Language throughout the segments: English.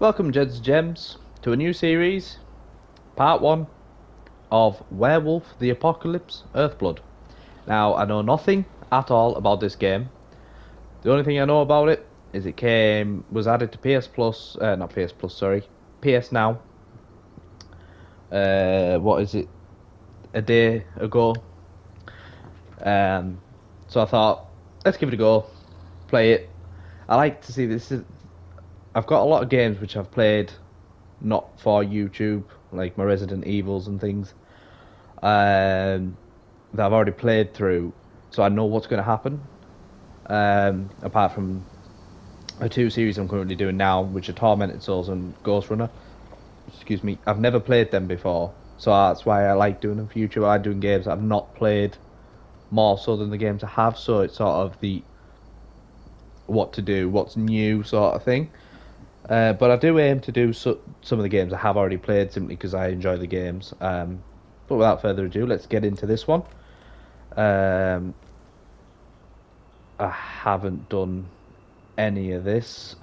Welcome, Gents Gems, to a new series, part 1 of Werewolf the Apocalypse Earthblood. Now, I know nothing at all about this game. The only thing I know about it is it was added to PS Plus, not PS Plus, sorry, PS Now. What is it? A day ago. So I thought, let's give it a go, play it. I like to see this. I've got a lot of games which I've played not for YouTube, like my Resident Evils and things, that I've already played through, so I know what's going to happen. Apart from the two series I'm currently doing now, which are Tormented Souls and Ghost Runner. Excuse me, I've never played them before, so that's why I like doing them for YouTube. I like doing games I've not played more so than the games I have, so it's sort of the what to do, what's new sort of thing. But I do aim to do some of the games I have already played simply because I enjoy the games. But without further ado, let's get into this one. I haven't done any of this.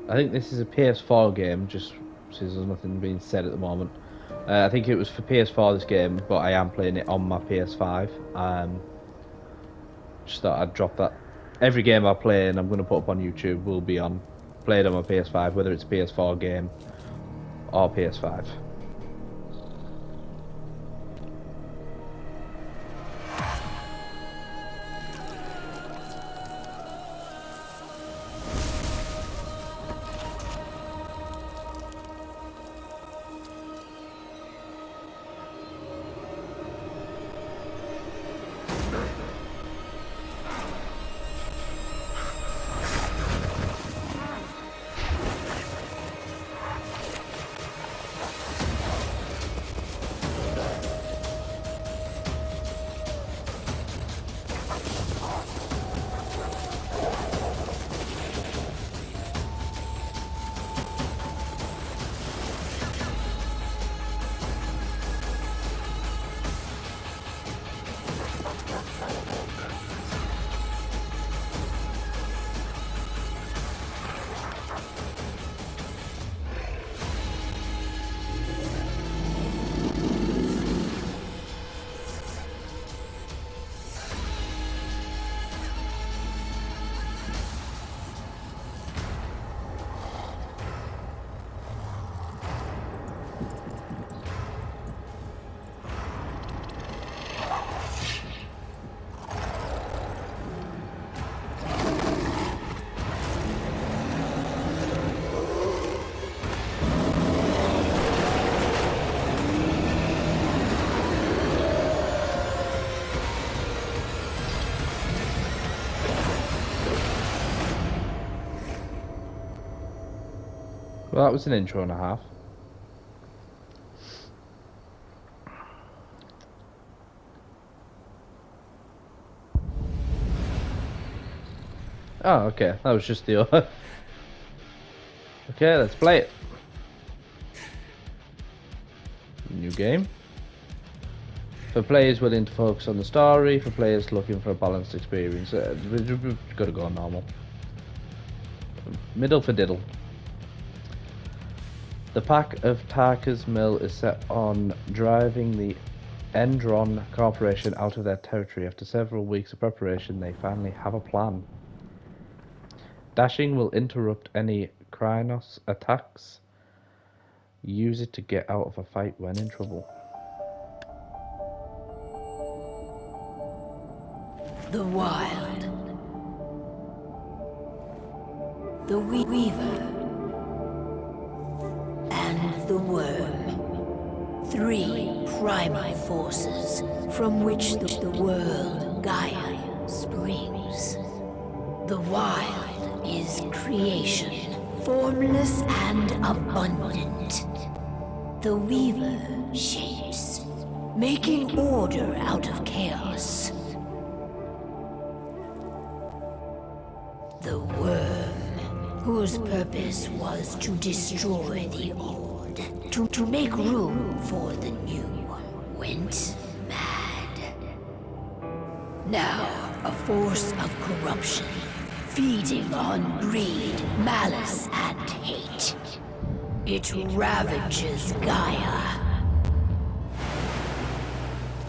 I think this is a PS4 game, just since there's nothing being said at the moment. I think it was for PS4 this game, but I am playing it on my PS5. Just thought I'd drop that. Every game I play and I'm going to put up on YouTube will be played on my PS5, whether it's a PS4 game or PS5. Well, that was an intro and a half. Oh, okay. That was just the... Okay, let's play it. New game. For players willing to focus on the story, for players looking for a balanced experience. We've got to go on normal. Middle for diddle. The pack of Tarka's mill is set on driving the Endron Corporation out of their territory. After several weeks of preparation, they finally have a plan. Dashing will interrupt any Crinos attacks. Use it to get out of a fight when in trouble. The Wild. The Weaver. three primal forces from which the world, Gaia, springs. The wild is creation, formless and abundant. The Weaver shapes, making order out of chaos. The Wyrm, whose purpose was to destroy the old, to make room for the new, went mad. Now, a force of corruption, feeding on greed, malice, and hate. It ravages Gaia.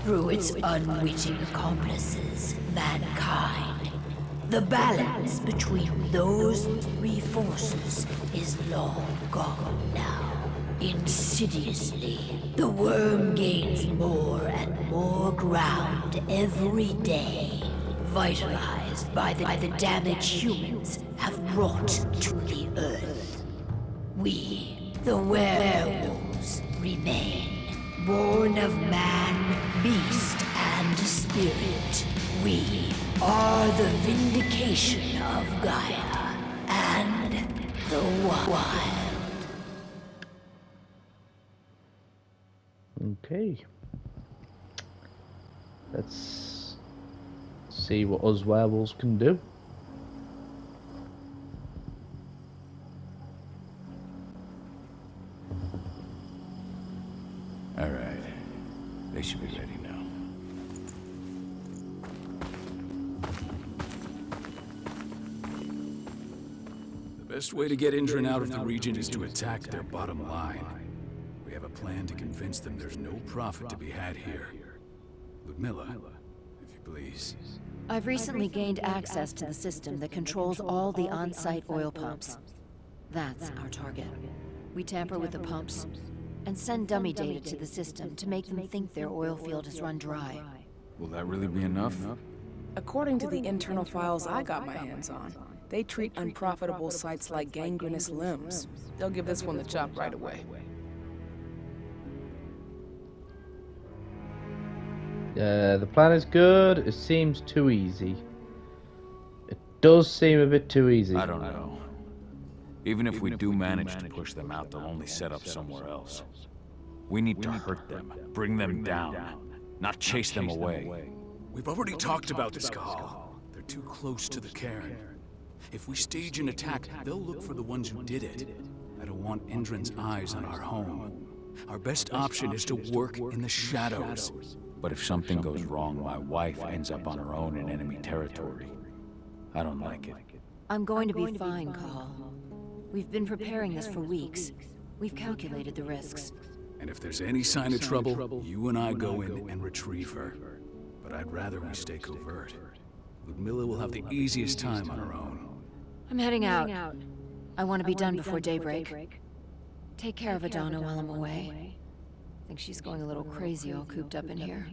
Through its unwitting accomplices, mankind, the balance between those three forces is long gone now. Insidiously, the Wyrm gains more and more ground every day, vitalized by the damage humans have wrought to the earth. We, the werewolves, remain, born of man, beast, and spirit. We are the vindication of Gaia and the wild. Okay. Let's see what us werewolves can do. All right. They should be ready now. The best way to get Endron out of the region is to attack their bottom line. We have a plan to convince them there's no profit to be had here. Ludmilla, if you please. I've recently gained access to the system that controls all the on-site oil pumps. That's our target. We tamper with the pumps and send dummy data to the system to make them think their oil field has run dry. Will that really be enough? According to the internal files I got my hands on, they treat unprofitable sites like gangrenous limbs. They'll give this one the chop right away. The plan is good. It seems too easy. It does seem a bit too easy. I don't know. Even if we do manage to push them out, they'll only set up somewhere else. We need to hurt them, bring them down, not chase them away. We've already talked about this, Cahal. They're too close to the cairn. If we stage an attack, they'll look for the ones who did it. I don't want Endron's eyes on our home. Our best option is to work in the shadows. But if something goes wrong, my wife ends up on her own in enemy territory. I don't like it. I'm going to be fine, Cahal. We've been preparing this for weeks. We've calculated the risks. And if there's any sign of trouble, you and I go in and retrieve her. But I'd rather we stay covert. Ludmilla will have the easiest time on her own. I'm heading out. I want to be done before daybreak. Take care of Adana while I'm away. I think she's going a little crazy all cooped up in here.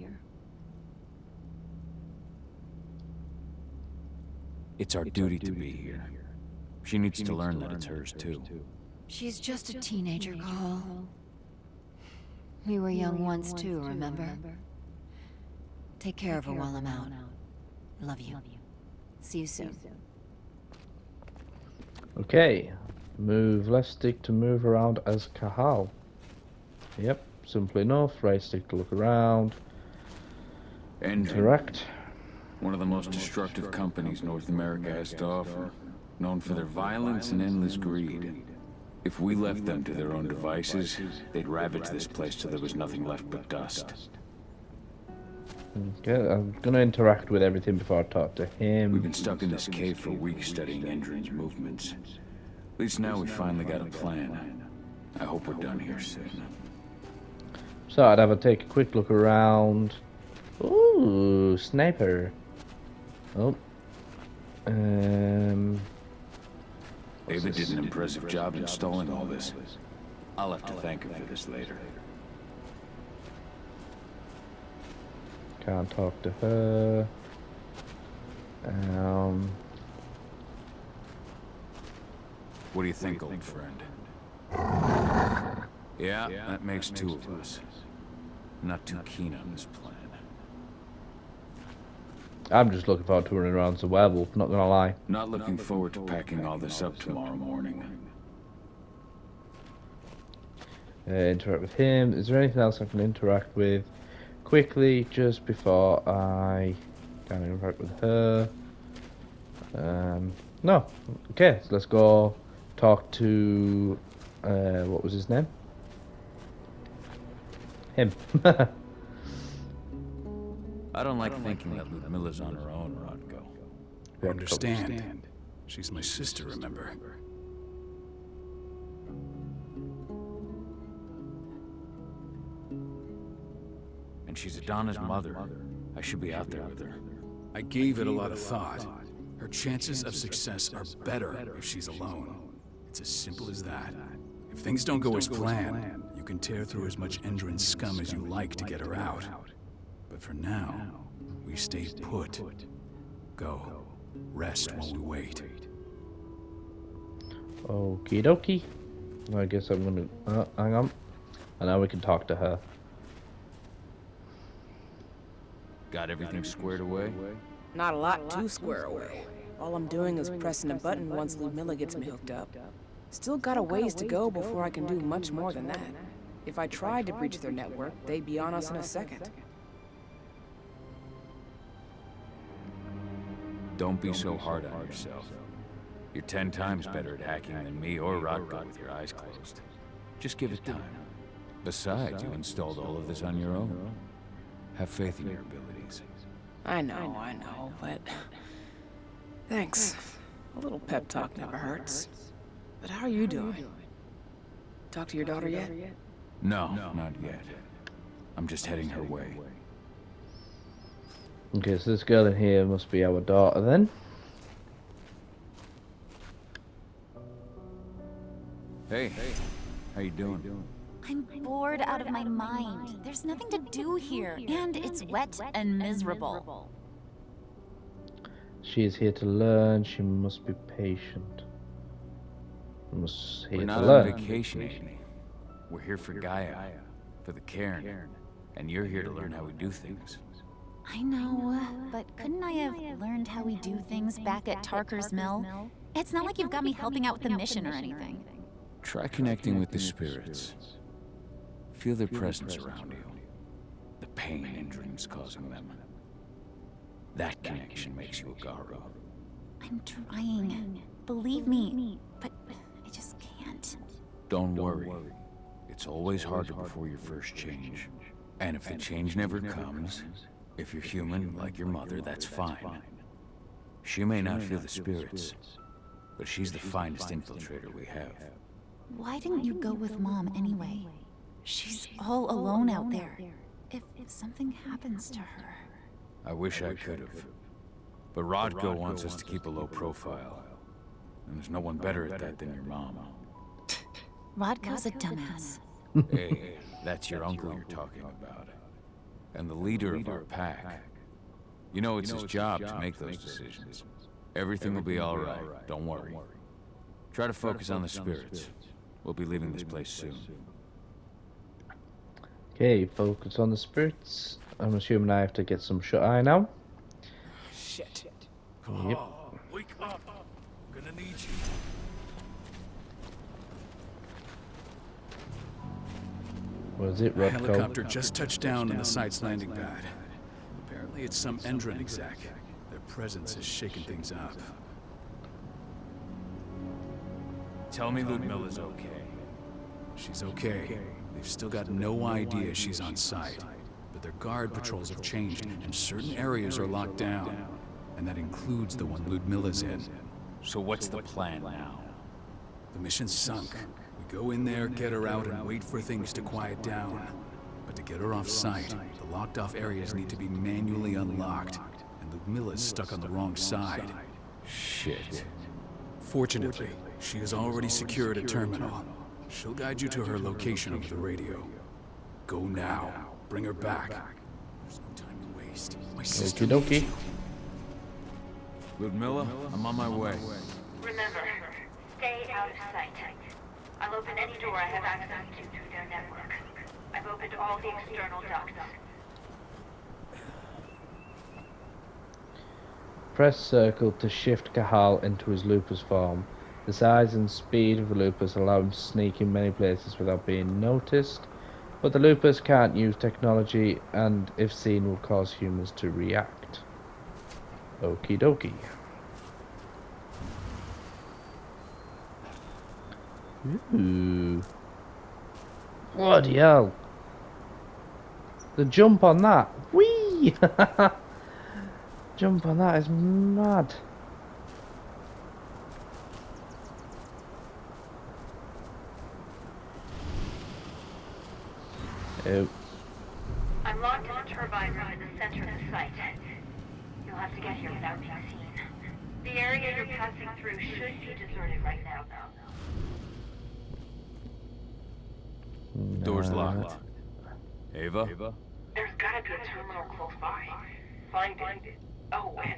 It's our duty to be here. She needs to learn that it's hers too. She's just a teenager, Cahal. We were young once too, remember? Take care of her while I'm out. Love you. See you soon. Okay. Move left stick to move around as Cahal. Yep, simple enough. Right stick to look around. Interact. One of the most destructive companies North America has to offer. Known for their violence and endless greed. If we left them to their own devices, they'd ravage this place till there was nothing left but dust. Okay, I'm gonna interact with everything before I talk to him. We've been stuck in this cave for weeks studying Endron's movements. At least now we finally got a plan. I hope we're done here soon. So I'd have a take a quick look around. Ooh, sniper. Oh. Ava did an impressive job installing all this. I'll have to thank her for this later. Can't talk to her. What do you think, old friend? Yeah, that makes two of us. Not too keen on this plan. I'm just looking forward to running around as a werewolf, not gonna lie. Not looking forward to packing all this up tomorrow morning. Interact with him. Is there anything else I can interact with quickly just before I can interact with her? No. Okay, so let's go talk to what was his name? Him. I don't like thinking that Ludmilla's on her own, Rodko. I understand. She's my sister, remember? And she's Adonna's mother. I should be out there with her. I gave it a lot of thought. Her chances of success are better if she's alone. It's as simple as that. If things don't go as planned, you can tear through as much Endron scum as you like to get her out. But for now, we stay put. Go. Rest while we wait. Okie dokie. I guess I'm gonna... hang on. And now we can talk to her. Got everything squared away? Not a lot to square away. All I'm doing is pressing a button once Ludmilla gets me hooked up. Still got a ways to go before I can do much more than that. If I tried to breach their network, they'd be on us in a second. Don't be so hard on yourself. You're 10 times better at hacking than me or Rodko with your eyes closed. Just give it time. Besides, you installed all of this on your own. Have faith in your abilities. I know, but... Thanks. A little pep talk never hurts. But how are you doing? Talk to your daughter yet? No, not yet. I'm just heading her way. Okay, so this girl in here must be our daughter then. Hey, how you doing? I'm bored out of my mind. There's nothing to do here, and it's wet and miserable. She is here to learn. She must be patient. Must here We're to not learn. on vacation, Amy. We're here for Gaia, for the Cairn, and you're here to learn how we do things. I know, but couldn't I have learned how we do things back at Tarker's Mill? It's not like you've got me helping out with the mission or anything. Try connecting with the spirits. Feel their presence around you. The pain Endron's causing them. That connection makes you a Garou. I'm trying. Believe me, but I just can't. Don't worry. It's always harder before your first change. And if the change never comes, if you're human like your mother, that's fine. She may not feel the spirits, but she's the finest infiltrator we have. Why didn't you go with Mom anyway? She's all alone out there. If something happens to her... I wish I could have. But Rodko wants us to keep a low profile. And there's no one better at that than your mom. Rodko's a dumbass. Hey, that's your uncle you're talking about. And the leader of our pack. You know it's his job to make those decisions. Everything will be alright, don't worry. Try to focus on the spirits. We'll be leaving this place soon. Okay, focus on the spirits. I'm assuming I have to get some shut-eye now. Shit. Yep. Wake up! I'm gonna need you. What is it, A Rodko? helicopter just touched down on the site's landing pad. Apparently it's some Endron exec. Their presence is shaking things up. Tell me Ludmilla's okay. She's okay. They've still got no idea she's on site. But their guard patrols have changed, and certain areas are locked down. And that includes the one Ludmilla's in. So what's the plan now? The mission's sunk. We go in there, get her out, and wait for things to quiet down. But to get her off site, the locked-off areas need to be manually unlocked. And Ludmilla's stuck on the wrong side. Shit. Fortunately, she has already secured a terminal. She'll guide you to her location over the radio. Go now. Bring her back. There's no time to waste. My sister... Okie dokie. Ludmilla, I'm on my way. Remember, stay out of sight. I'll open any door I have access to through their network. I've opened all the external ducts. Press circle to shift Cahal into his lupus form. The size and speed of the lupus allow him to sneak in many places without being noticed, but the lupus can't use technology and, if seen, will cause humans to react. Okie dokie. Ooh. Bloody hell. The jump on that. Whee! Jump on that is mad. Oh. I'm locked in a turbine room at the center of the site. You'll have to get here without being seen. The area you're passing through should be deserted right now, though. Door's locked. Ava? There's gotta be a terminal close by. Find it. Oh, and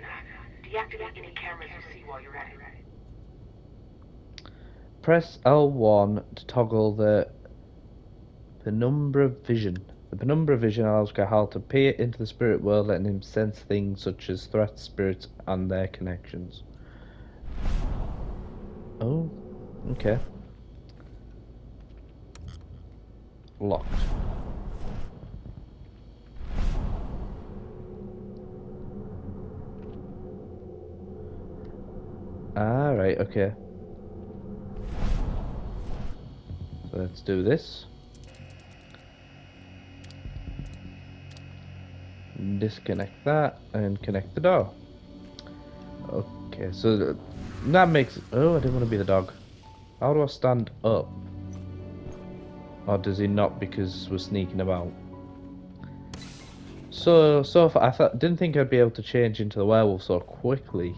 deactivate any cameras you see while you're at it. Press L1 to toggle the penumbra vision. The penumbra vision allows Cahal to peer into the spirit world, letting him sense things such as threats, spirits, and their connections. Oh, okay. Locked. Ah, right, okay. So let's do this. Disconnect that and connect the door. Okay, so that makes... Oh, I didn't want to be the dog. How do I stand up? Or does he not because we're sneaking about? So far, didn't think I'd be able to change into the werewolf so quickly.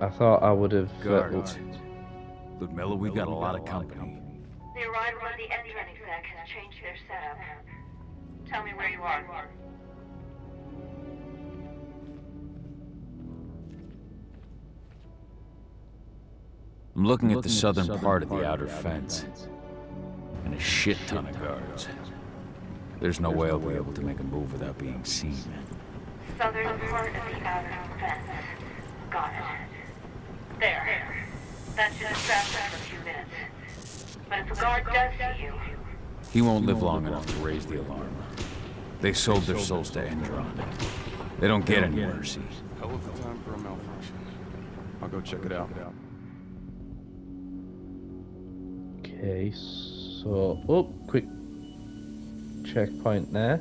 I thought I would have... Guards. Ludmilla, we've got a lot of company. The arrival of the Endron exec has changed their setup. Tell me where you are. I'm looking at the southern part of the outer fence. And a shit ton of guards. There's no way I'll be able to make a move without being seen. Southern part of the outer fence. Got it. There. That should distract us for a few minutes. But if a guard does see you... He won't live long enough to raise the alarm. They sold their souls to Endron. They don't get any mercy. Hell of a time for a malfunction. I'll go check it out. Okay, so... Oh, quick checkpoint there.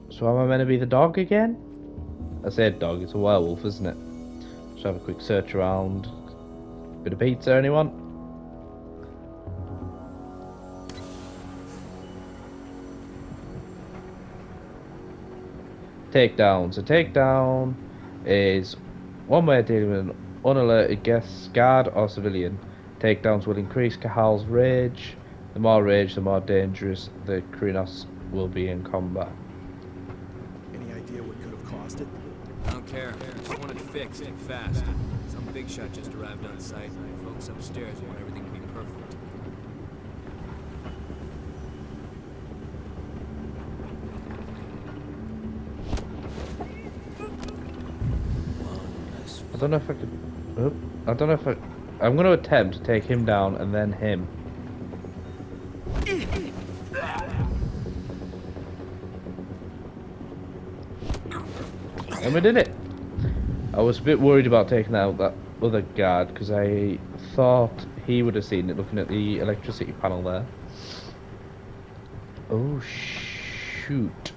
So am I meant to be the dog again? I said dog, it's a werewolf, isn't it? Just have a quick search around. Bit of pizza, anyone? Takedown. So takedown is one way of dealing with an unalerted guest, guard or civilian. Takedowns will increase Cahal's rage. The more rage, the more dangerous the Crinos will be in combat. Any idea what could have caused it? I don't care. Just want it fixed and fast. Some big shot just arrived on site. Folks upstairs want everything to be perfect. I don't know if I could... Oh, I don't know if I... I'm going to attempt to take him down and then him. And we did it! I was a bit worried about taking out that other guard because I thought he would have seen it looking at the electricity panel there. Oh shoot.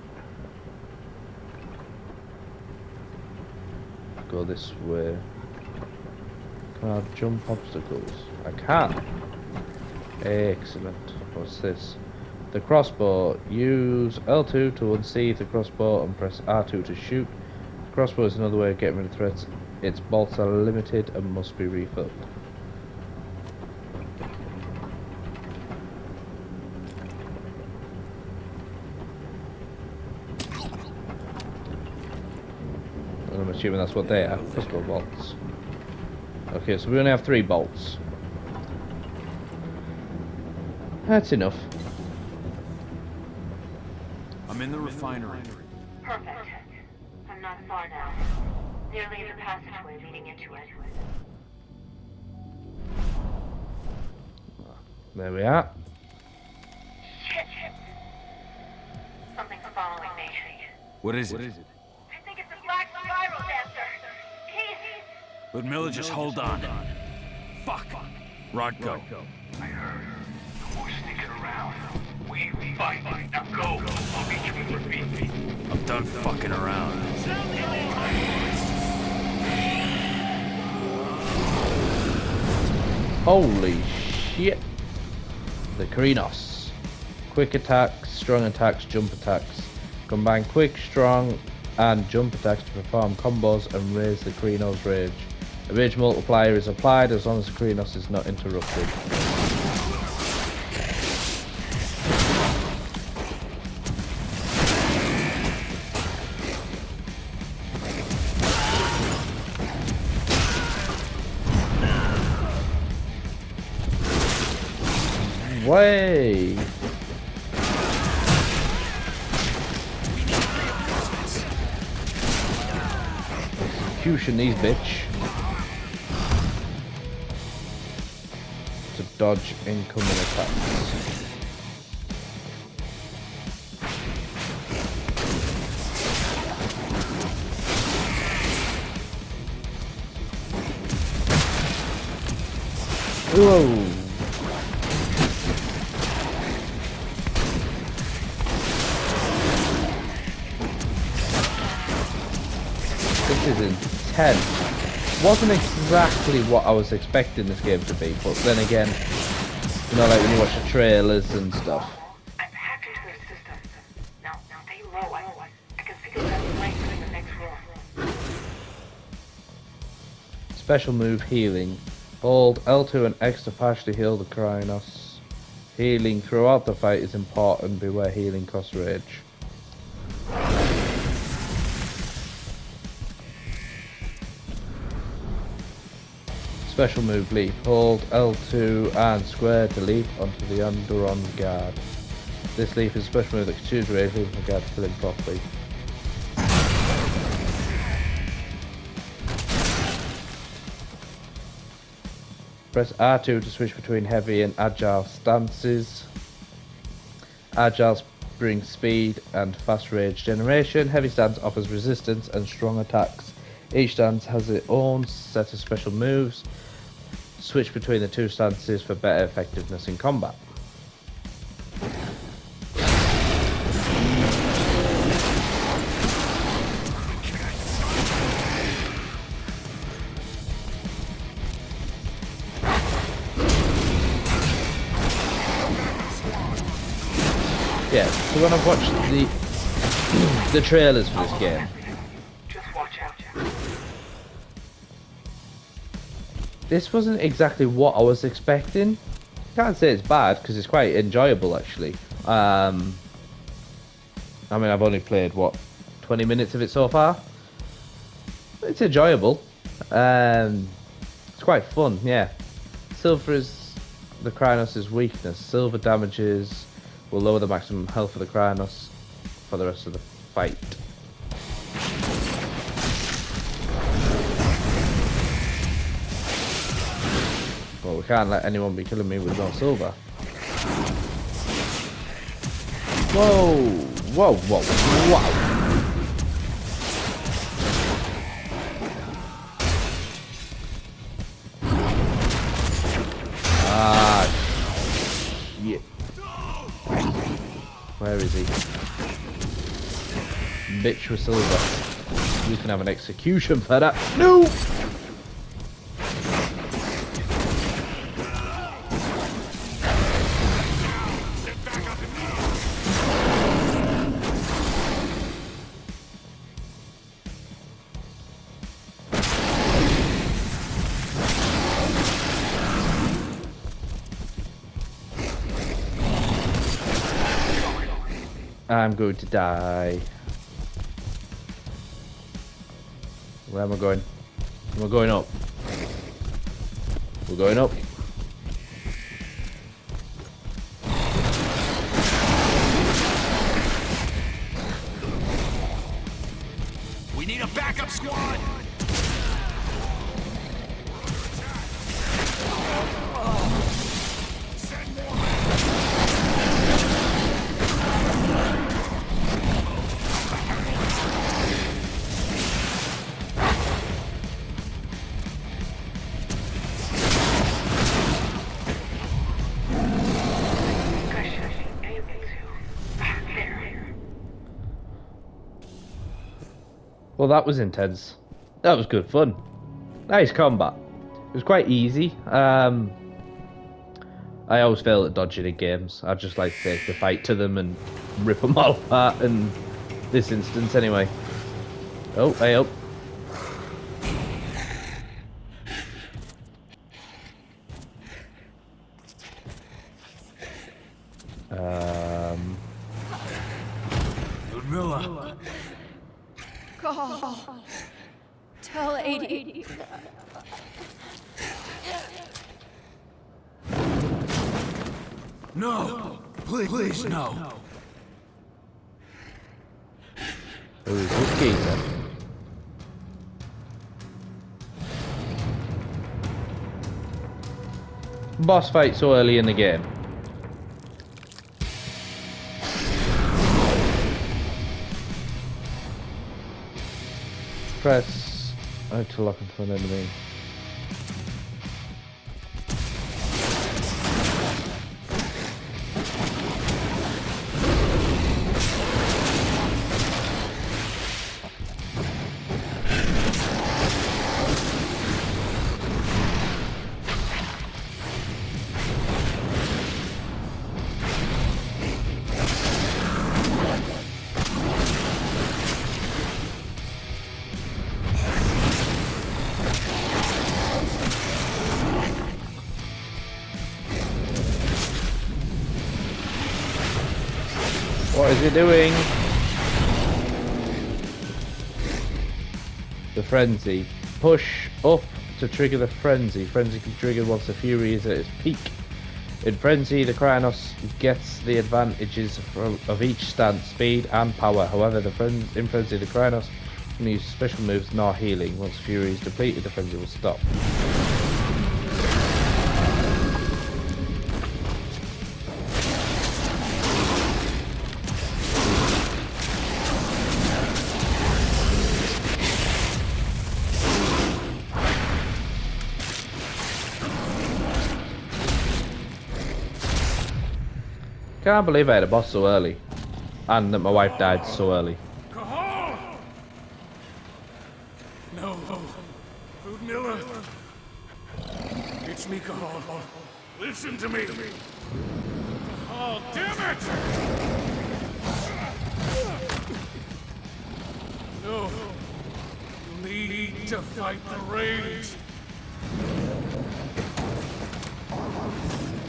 Go this way. Can I jump obstacles? I can. Excellent. What's this? The crossbow. Use L2 to unsheath the crossbow and press R2 to shoot. The crossbow is another way of getting rid of threats. Its bolts are limited and must be refilled. I'm assuming that's what they are. Crossbow bolts. Okay, so we only have 3 bolts. That's enough. I'm in the refinery. Perfect. I'm not far now. Nearly the passageway leading into it. There we are. Shit! Something's following me. What is it? I think it's a black spiral dancer. He's... Ludmilla, just hold on. Fuck. Rodko. I heard. No more sneaking around. We fight. Now go. I'll meet you with Graffiti. I'm done fucking around. Holy shit. The Crinos. Quick attacks, strong attacks, jump attacks. Combine quick, strong, and jump attacks to perform combos and raise the Crinos' rage. A rage multiplier is applied as long as the Crinos is not interrupted. Way! Execution these bitch. To dodge incoming attacks. Whoa! This is intense. Wasn't exactly what I was expecting this game to be, but then again, you know, like when you watch the trailers and stuff. I've hacked into their system. Now stay low. I can feel that light in the next room. Special move healing. Hold L2 and X to partially heal the Crinos. Healing throughout the fight is important. Beware healing costs rage. Special move leap. Hold L2 and square to leap onto the Endron guard. This leap is a special move that can choose rage, leaving the guard to fill in properly. Press R2 to switch between heavy and agile stances. Agile brings speed and fast rage generation. Heavy stance offers resistance and strong attacks. Each stance has its own set of special moves. Switch between the two stances for better effectiveness in combat. Yeah, so when I've watched the trailers for this game, Just watch out. this wasn't exactly what I was expecting. Can't say it's bad because it's quite enjoyable actually. I mean, I've only played what 20 minutes of it so far. It's enjoyable. It's quite fun, yeah. Silver is the Crinos' weakness. Silver damages will lower the maximum health of the Crinos for the rest of the fight. Well, we can't let anyone be killing me with no silver. Whoa! Whoa, whoa, whoa! Ah, shit. Where is he? Bitch with silver. You can have an execution for that. No! I'm going to die. Where am I going? We're going up. We're going up. one! Send more! Well, that was intense. That was good fun. Nice combat. It was quite easy. I always fail at dodging in games. I just like to take the fight to them and rip them all apart in this instance anyway. Oh, hey up. Ludmilla. Cahal. Tell 80. No! Please, no! Who is this geezer? Boss fight so early in the game. Press O to lock into an enemy. What is it doing? The frenzy. Push up to trigger the frenzy. Frenzy can trigger once the fury is at its peak. In frenzy, the Crinos gets the advantages of each stance, speed and power. However, in frenzy, the Crinos can use special moves nor healing. Once fury is depleted, the frenzy will stop. Can't believe I had a boss so early, and that my wife died so early. Cahal! No. Ludmilla. It's me, Cahal. Listen to me. Cahal, damn it! No. You need to fight the rage.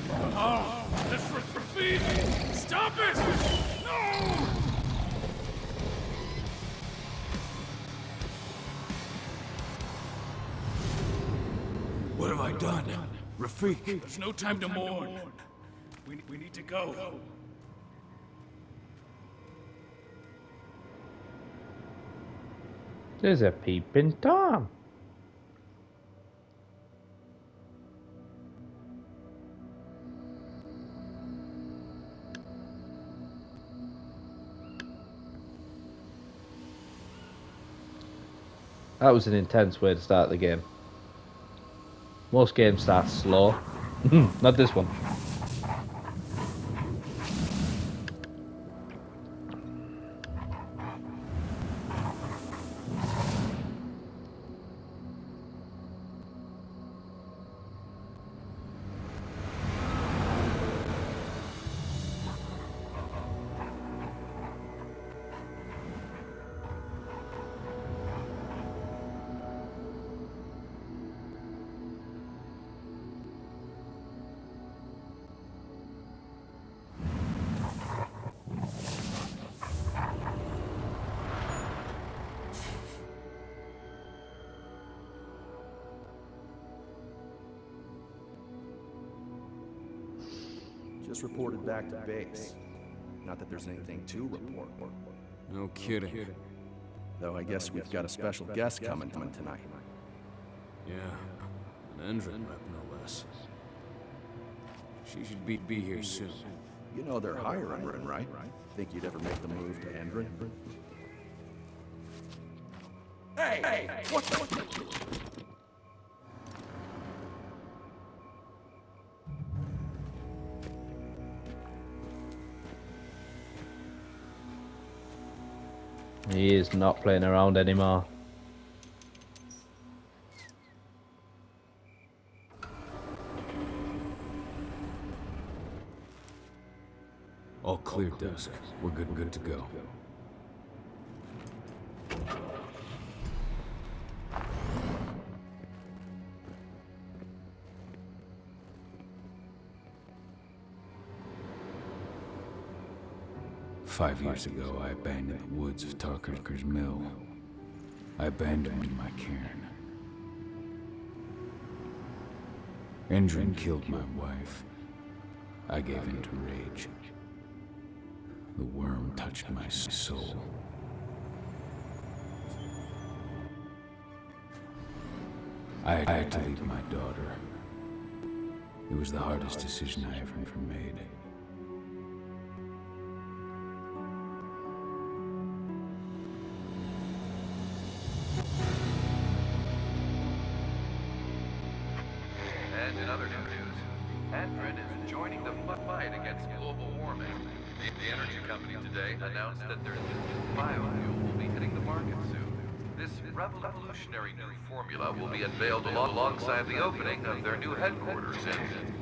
Cahal! Let's repeat! Stop it! No! What have I done? Rafik. There's no time to mourn. We need to go. There's a peeping Tom. That was an intense way to start the game. Most games start slow. Not this one. Just reported back to base. Not that there's anything to report. No kidding. Though I guess we've got a special guest coming tonight. Yeah, an Endron rep, no less. She should be here soon. You know they're hiring, right? Think you'd ever make the move to Endron? Hey! What the... He is not playing around anymore. All clear, Dusk. We're good to go. Five years ago, I abandoned the woods of Tarker's Mill. I abandoned my cairn. Endron killed my wife. I gave in to rage. The Wyrm touched my soul. I had to leave my daughter. It was the hardest decision I ever made. And in other news, Endron is joining the fight against global warming. The energy company today announced that their new biofuel will be hitting the market soon. This revolutionary new formula will be unveiled alongside the opening of their new headquarters in...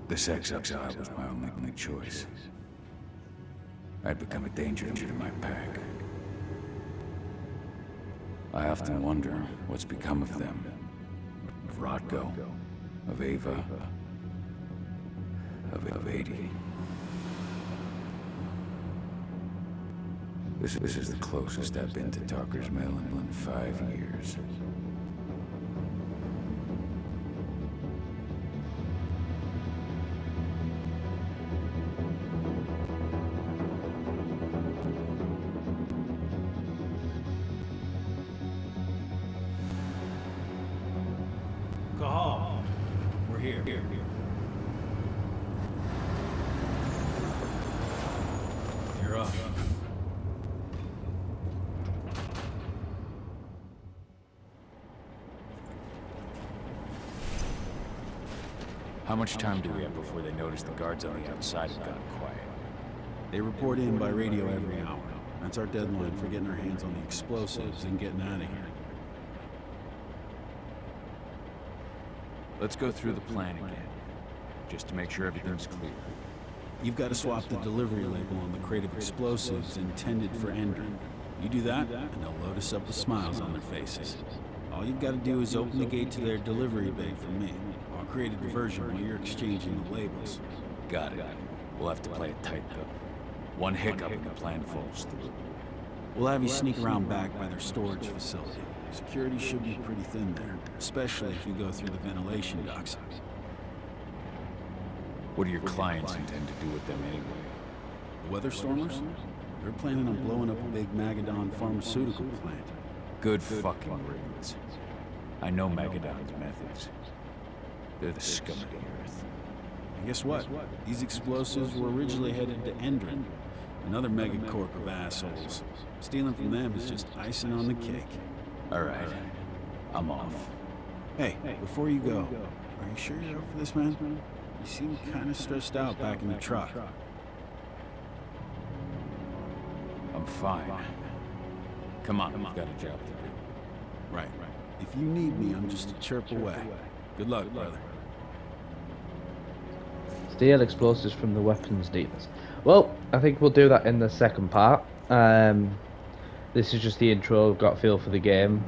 This exile was my only choice. I'd become a danger to my pack. I often wonder what's become of them. Of Rodko, of Ava, of 80. This is the closest I've been to Tarker's Mill in 5 years. Cahal, we're here. You're up. How much time do we have before they notice the guards on the outside have gotten quiet? They report in by radio every hour. That's our deadline for getting our hands on the explosives and getting out of here. Let's go through the plan again, just to make sure everything's clear. You've got to swap the delivery label on the crate of explosives intended for Endron. You do that, and they'll load us up with smiles on their faces. All you've got to do is open the gate to their delivery bay for me. I'll create a diversion while you're exchanging the labels. Got it. We'll have to play it tight, though. One hiccup and the plan falls through. We'll have you sneak around back by their storage facility. Security should be pretty thin there, especially if you go through the ventilation ducts. What do your clients intend to do with them anyway? The Weather Stormers? They're planning on blowing up a big Magadon pharmaceutical plant. Good fucking riddance. I know Magadon's methods. They're the scum of the earth. And guess what? These explosives were originally headed to Endron, another megacorp of assholes. Stealing from them is just icing on the cake. Alright. I'm off. Hey, before you go, are you sure you're up for this, man? You seem kind of stressed out back in the truck. I'm fine. Come on, we've got a job to do. Right. If you need me, I'm just a chirp away. Good luck, brother. Steal explosives from the weapons dealers. Well, I think we'll do that in the second part. This is just the intro. Got a feel for the game.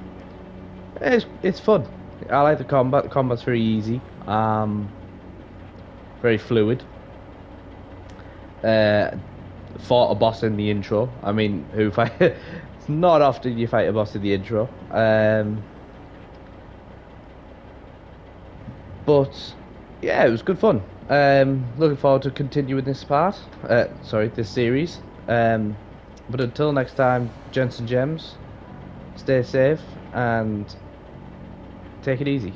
It's fun. I like the combat. The combat's very easy. Very fluid. Fought a boss in the intro. I mean, who fight? It's not often you fight a boss in the intro. But yeah, it was good fun. Looking forward to continuing this part. This series. But until next time, Gents and Gems, stay safe and take it easy.